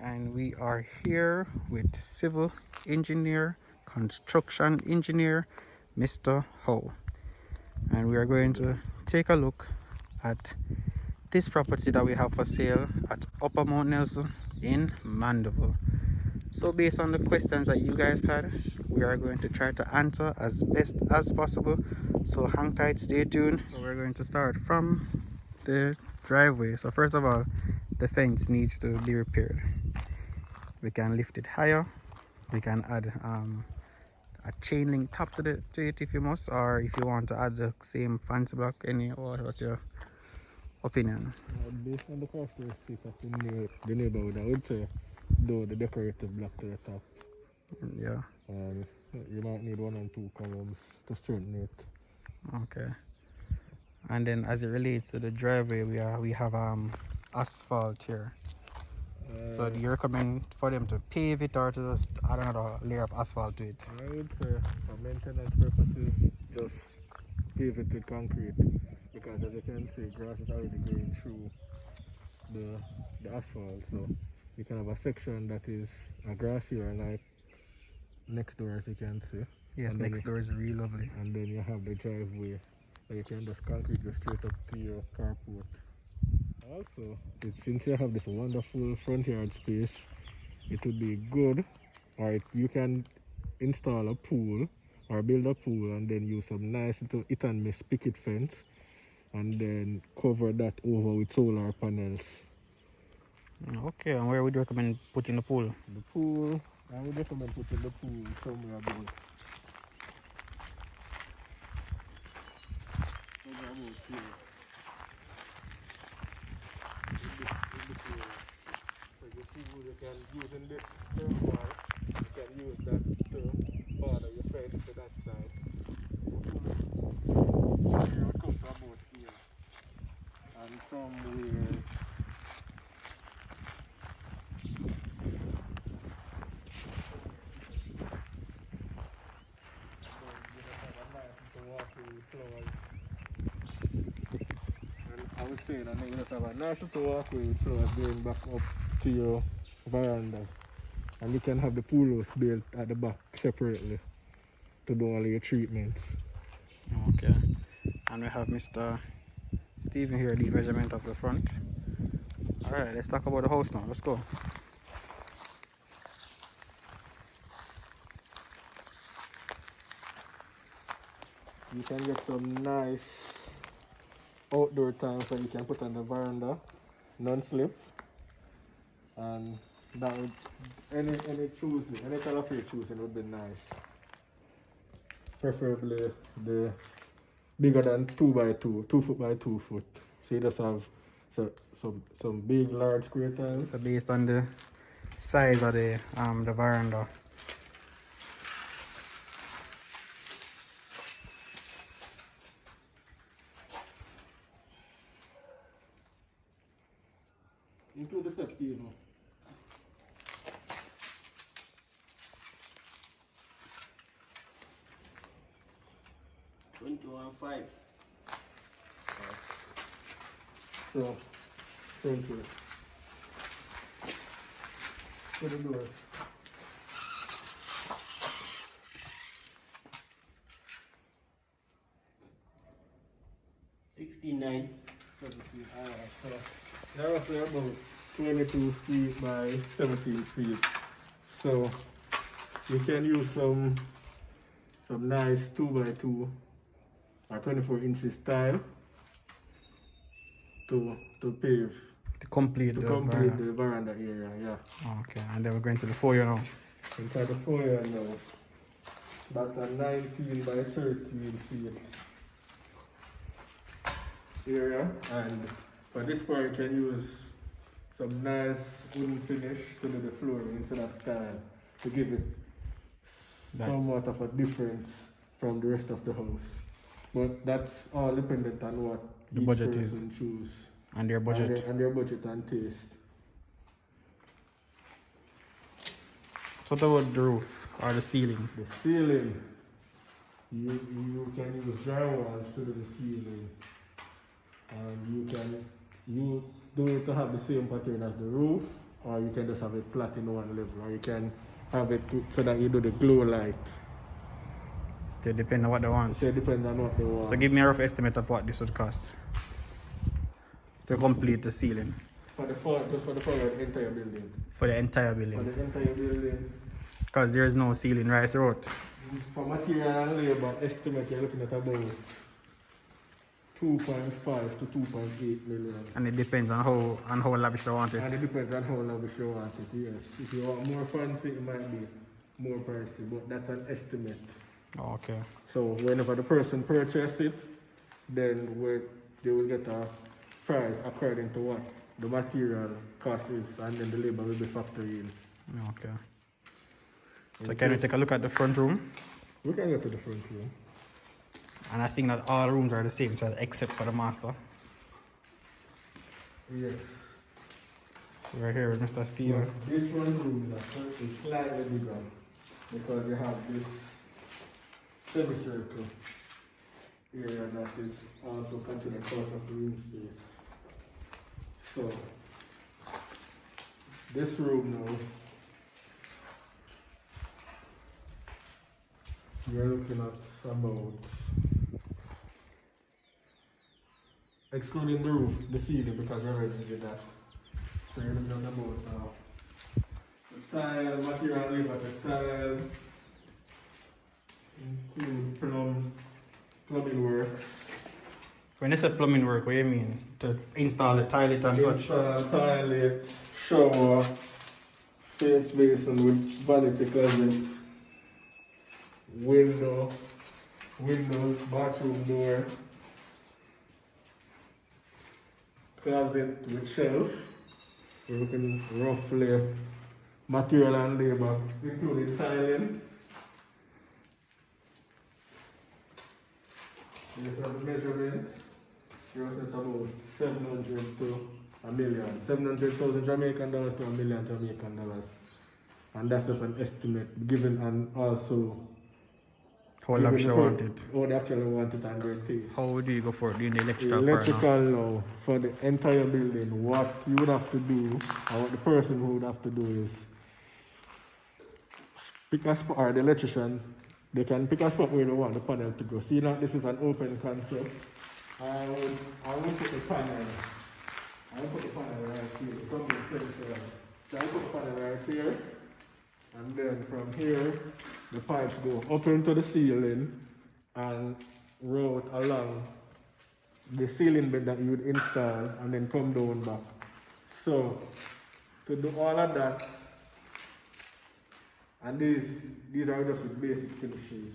and we are here with civil engineer, construction engineer, Mr. Ho, and we are going to take a look at this property that we have for sale at Upper Mount Nelson in Mandeville. So based on the questions that you guys had, we are going to try to answer as best as possible. So hang tight, stay tuned. So we're going to start from the driveway. So first of all, the fence needs to be repaired. We can lift it higher. We can add a chain link top to it if you must, or if you want to add the same fence block. What's your opinion? Based on the characteristics of the neighborhood, I would say do the decorative block to the top. Yeah. You might need 1 and 2 columns to strengthen it. Okay. And then as it relates to the driveway, we have asphalt here. So do you recommend for them to pave it or to just add another layer of asphalt to it? I would say for maintenance purposes, just pave it with concrete, because as you can see, grass is already growing through the asphalt. So you can have a section that is a grassy or like next door, as you can see. Yes, next door is really lovely. And then you have the driveway, so you can just concrete go straight up to your carport. Also, since you have this wonderful front yard space, it would be good, or you can install a pool or build a pool and then use some nice little hit and miss picket fence and then cover that over with solar panels. Okay, and where would you recommend putting the pool? The pool, I would recommend putting the pool somewhere about here. So the pool you can use in this terminal, you can use that to border your fence to that side. Here it comes about here. And somewhere I would say that you just have a nice little walkway with flowers going back up to your veranda. And you can have the pool house built at the back separately to do all your treatments. Okay. And we have Mr. Steven here, the measurement of the front. Alright, let's talk about the house now. Let's go. You can get some nice outdoor tiles that you can put on the veranda, non-slip, and that would any color for you choosing would be nice. Preferably the bigger than 2 by 2, 2 foot by 2 foot. So you just have some big large square tiles. So based on the size of the veranda. Include the steps, Steve. 21.5. So, thank you. To the door. $69. Alright, so now roughly about 22 feet by 17 feet. So you can use some nice 2 by 2 or 24 inches tile to pave. To complete the veranda area, yeah. Okay, and then we're going to the foyer now. Inside the foyer now. That's a 19 by 13 feet area, and for this part you can use some nice wooden finish to do the flooring instead of tile to give it somewhat of a difference from the rest of the house. But that's all dependent on what the each budget person is. choose. And their budget. And their budget and taste. So what about the roof or the ceiling? The ceiling, you can use drywalls to do the ceiling. And you do it to have the same pattern as the roof, or you can just have it flat in one level, or you can have it so that you do the glow light. It depends on what they want. So it depends on what they want. So give me a rough estimate of what this would cost to complete the ceiling. Just for the entire building. For the entire building. For the entire building. Because there is no ceiling right throughout. For material and labor, estimate you're looking at about 2.5 to 2.8 million. And it depends on how lavish you want it. And it depends on how lavish you want it, yes. If you want more fancy, it might be more pricey, but that's an estimate. Okay. So whenever the person purchases it, then they will get a price according to what the material cost is, and then the labor will be factored in. Okay. So can we take a look at the front room? We can go to the front room. And I think that all rooms are the same size except for the master. Yes. We're here with Mr. Steve. Well, this front room is slightly bigger because you have this semicircle area that is also considered part of the room space. So, this room now, we're looking at about, excluding the roof, the ceiling, because we already did that. So you're looking at about the tile, material labor, the tile, include plumbing works. When you say plumbing work, what do you mean? To install the toilet and such? Toilet, shower, face basin with vanity closet, windows, bathroom door, closet with shelf. We're looking roughly material and labor, including tiling. Here's the measurement. You're looking at about 700 to a million. 700,000 Jamaican dollars to $1 million Jamaican dollars. And that's just an estimate given, and also How lavish you want it? how they actually want it and their taste. How do you go for doing the electrical part Electrical now, for the entire building, what you would have to do, or what the person would have to do is pick a spot, or the electrician, they can pick a spot where they want the panel to go. See now, this is an open concept. I will put the panel. I will put the panel right here. From the center. So I put the panel right here. And then from here, the pipes go up into the ceiling and route along the ceiling bed that you would install and then come down back. So, to do all of that, and these are just the basic finishes.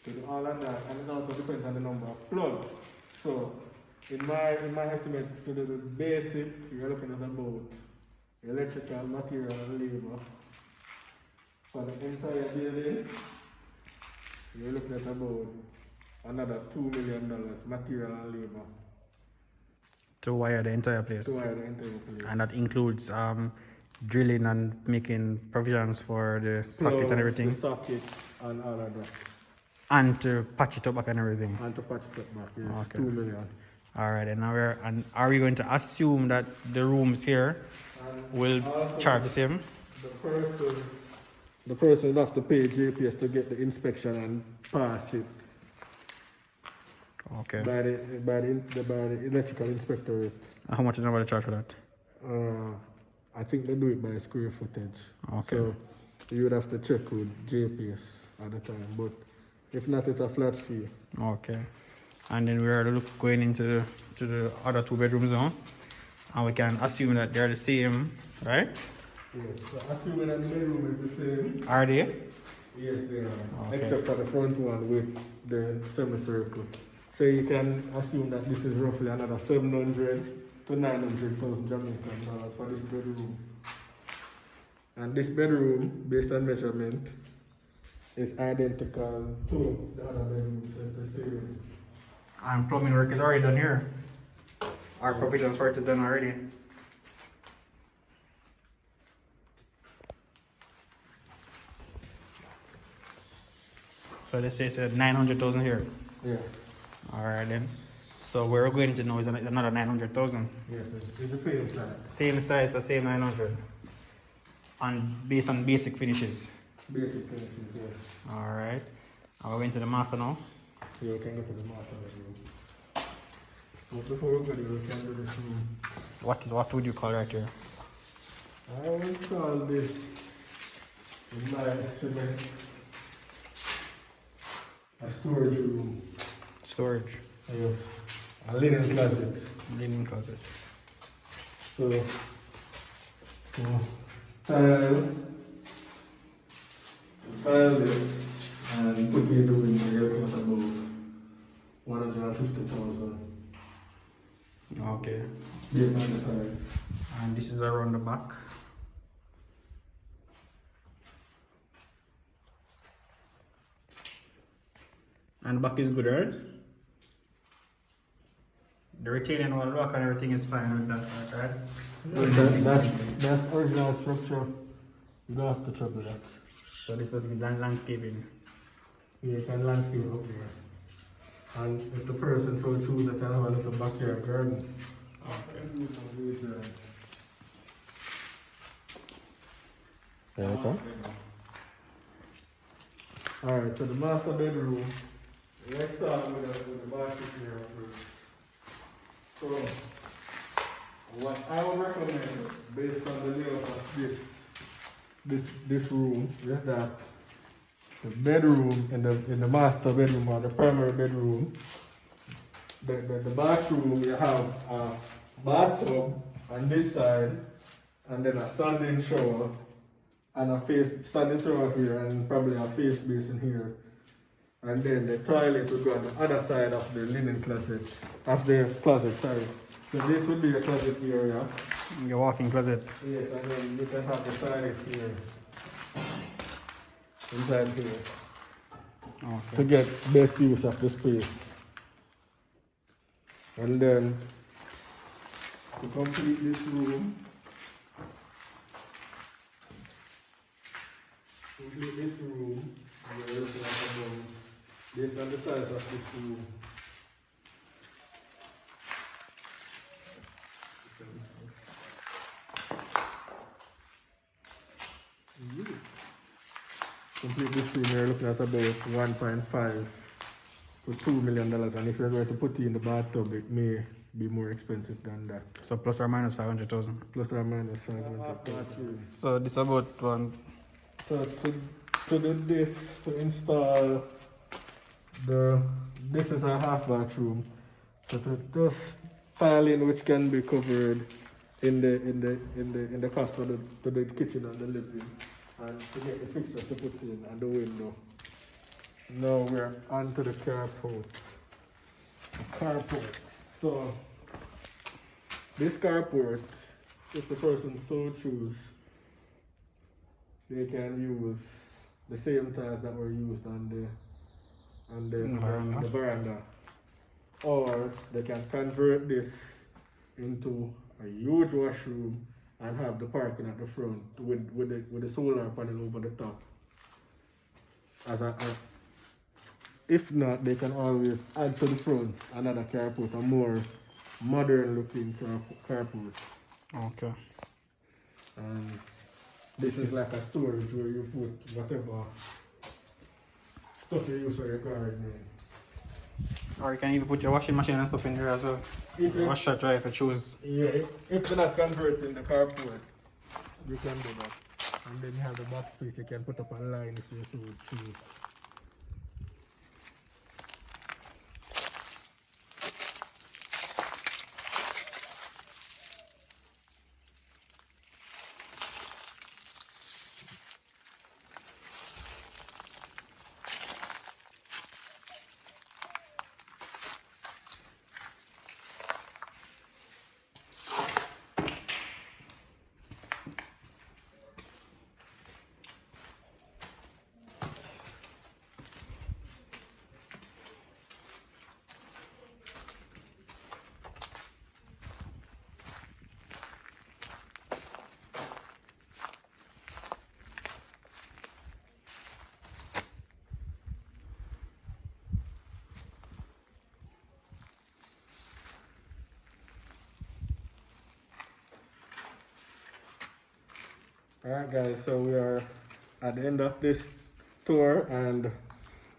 To do all of that, and it also depends on the number of plugs. So, in my estimate, to do the basic, you're looking at about electrical, material, and labor. For the entire building, you're looking at about another $2 million material and labor. to wire the entire place? To wire the entire place. And that includes drilling and making provisions for the sockets and everything? The sockets and all of that. And to patch it up back and everything? And to patch it up back, yes. Okay. 2 million. Alright, and are we going to assume that the rooms here will charge the same? The person will have to pay JPS to get the inspection and pass it. Okay. By the electrical inspectorate. How much is the charge for that? I think they do it by square footage. Okay. So you would have to check with JPS at the time. But if not, it's a flat fee. Okay. And then we are going into the other 2 bedrooms now. And we can assume that they're the same, right? Yes. So assuming that the bedroom is the same. Are they? Yes, they are. Okay. Except for the front one with the semicircle. So you can assume that this is roughly another 700 to 900,000 Jamaican dollars for this bedroom. And this bedroom, based on measurement, is identical to the other bedrooms in the same. And plumbing work is already done here. Our provisions for it is done already. So they say it's 900,000 here. Yeah. Alright then. So we're going to know is another 900,000. Yes, it's the same size. Same size, the same 900. And based on basic finishes. Basic finishes, yes. Alright. Are we going to the master now? Yeah, we can go to the master bedroom. But before we go there, we can do this room. What would you call right here? I would call this my estimate a storage room. Storage. Yes. A linen closet. Linen closet. So tile this and put me in the window. You're looking at about 150,000. Okay. Based on the size. And this is around the back. And back is good, right? The retaining wall lock and everything is fine with that side, right? That's original structure. You don't have to trouble that. So this is landscaping. You can landscape up here. And if the person so choose, they can have a little backyard garden. Okay. Alright, so the master bedroom. Let's start with the bathroom here first. So, what I would recommend, based on the layout of this room, is that the bedroom in the master bedroom or the primary bedroom, the bathroom, you have a bathtub on this side, and then a standing shower, and a standing shower here, and probably a face basin here. And then the toilet would go on the other side of the linen closet, sorry. So this would be the closet area. Your walk-in closet. Yes, and then you can have the toilet here. Inside here. Okay. To get best use of the space. And then to complete this room, we're looking at about, based on the size of this room. Complete this room, you're looking at about 1.5 to $2 million. And if you're going to put it in the bathtub, it may be more expensive than that. So plus or minus 500,000. Plus or minus 500,000. So this about one. So to do this, to install this is a half bathroom. So to just tile in, which can be covered in the cost for the kitchen and the living, and to get the fixtures to put in and the window. Now we're onto the carport. So this carport, if the person so choose, they can use the same tiles that were used on the veranda. Or they can convert this into a huge washroom and have the parking at the front with the solar panel over the top. If not, they can always add to the front another carport, a more modern looking carport. Okay. And this is like a storage where you put whatever stuff you use for your gardening. Or you can even put your washing machine and stuff in there as well. Wash that dry if you choose. Yeah, if you're not converting the carport, you can do that. And then you have the back space you can put up a line if you so choose. Alright guys, so we are at the end of this tour, and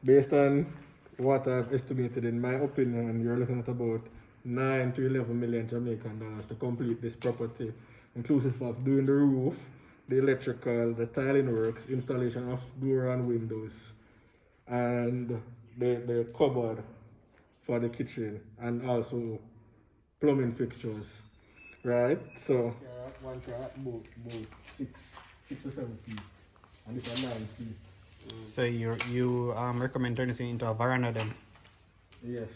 based on what I've estimated, in my opinion, you're looking at about 9 to 11 million Jamaican dollars to complete this property, inclusive of doing the roof, the electrical, the tiling works, installation of door and windows, and the cupboard for the kitchen, and also plumbing fixtures, right? So one car about 6 to 7 feet, and it's a 9 feet. So you recommend turning this into a veranda then? Yes.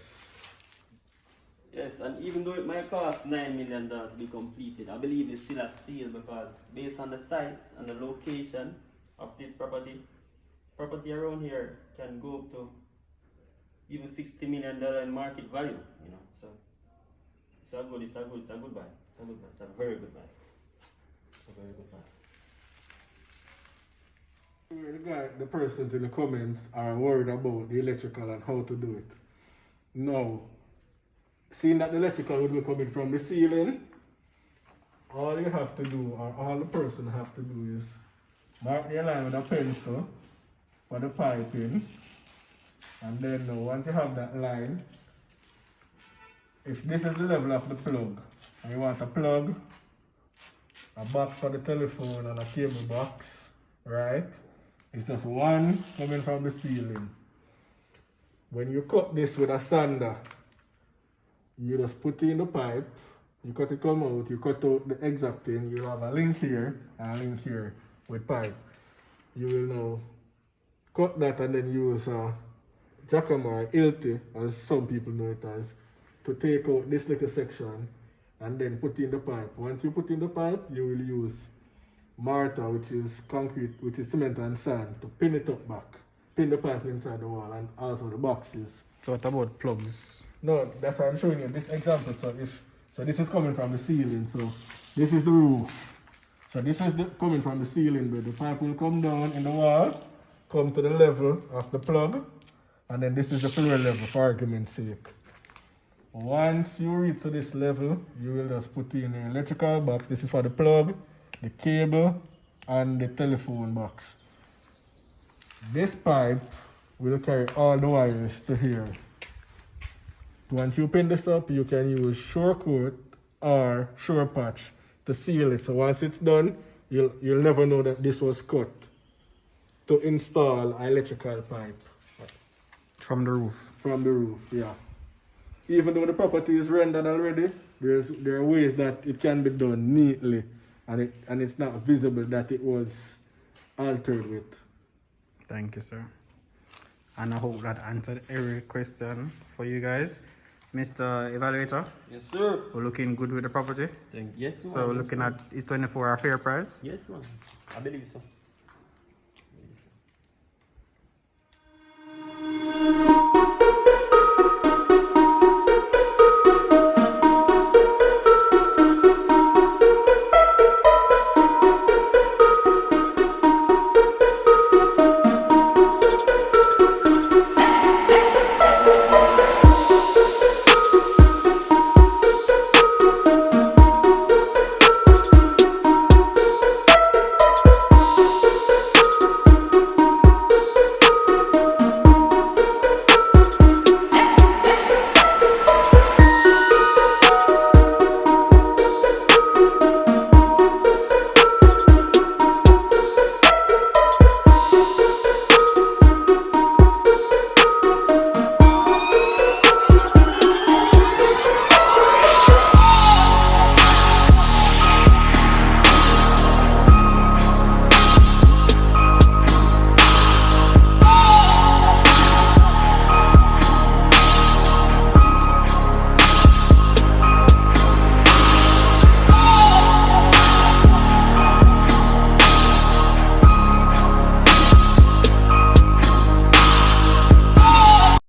Yes, and even though it might cost $9 million to be completed, I believe it's still a steal, because based on the size and the location of this property around here can go up to even $60 million in market value, you know. So it's a good buy. It's a very good buy. It's a very good buy. The persons in the comments are worried about the electrical and how to do it. Now, seeing that the electrical will be coming from the ceiling, all you have to do, or all the person have to do, is mark the line with a pencil for the piping, and then once you have that line, if this is the level of the plug, and you want a plug, a box for the telephone, and a cable box, right? It's just one coming from the ceiling. When you cut this with a sander, you just put in the pipe, you cut it come out, you cut out the exact thing, you have a link here and a link here with pipe. You will now cut that and then use a jackknife or ilty, as some people know it as, to take out this little section and then put in the pipe. Once you put in the pipe, you will use mortar, which is concrete, which is cement and sand, to pin it up back. Pin the pipe inside the wall, and also the boxes. So what about plugs? No, that's why I'm showing you this example. So this is coming from the ceiling. So this is the roof. So this is coming from the ceiling, but the pipe will come down in the wall, come to the level of the plug, and then this is the floor level, for argument's sake. Once you reach to this level, you will just put in the electrical box. This is for the plug, the cable, and the telephone box. This pipe will carry all the wires to here. Once you pin this up, you can use shore coat or shore patch to seal it. So once it's done, you'll never know that this was cut to install electrical pipe. From the roof? From the roof, yeah. Even though the property is rendered already, there are ways that it can be done neatly, and it's not visible that it was altered with. Thank you, sir. And I hope that answered every question for you guys. Mr. Evaluator? Yes, sir. We're looking good with the property? Yes, ma'am. So we're looking at, is 24 a fair price? Yes, ma'am. I believe so.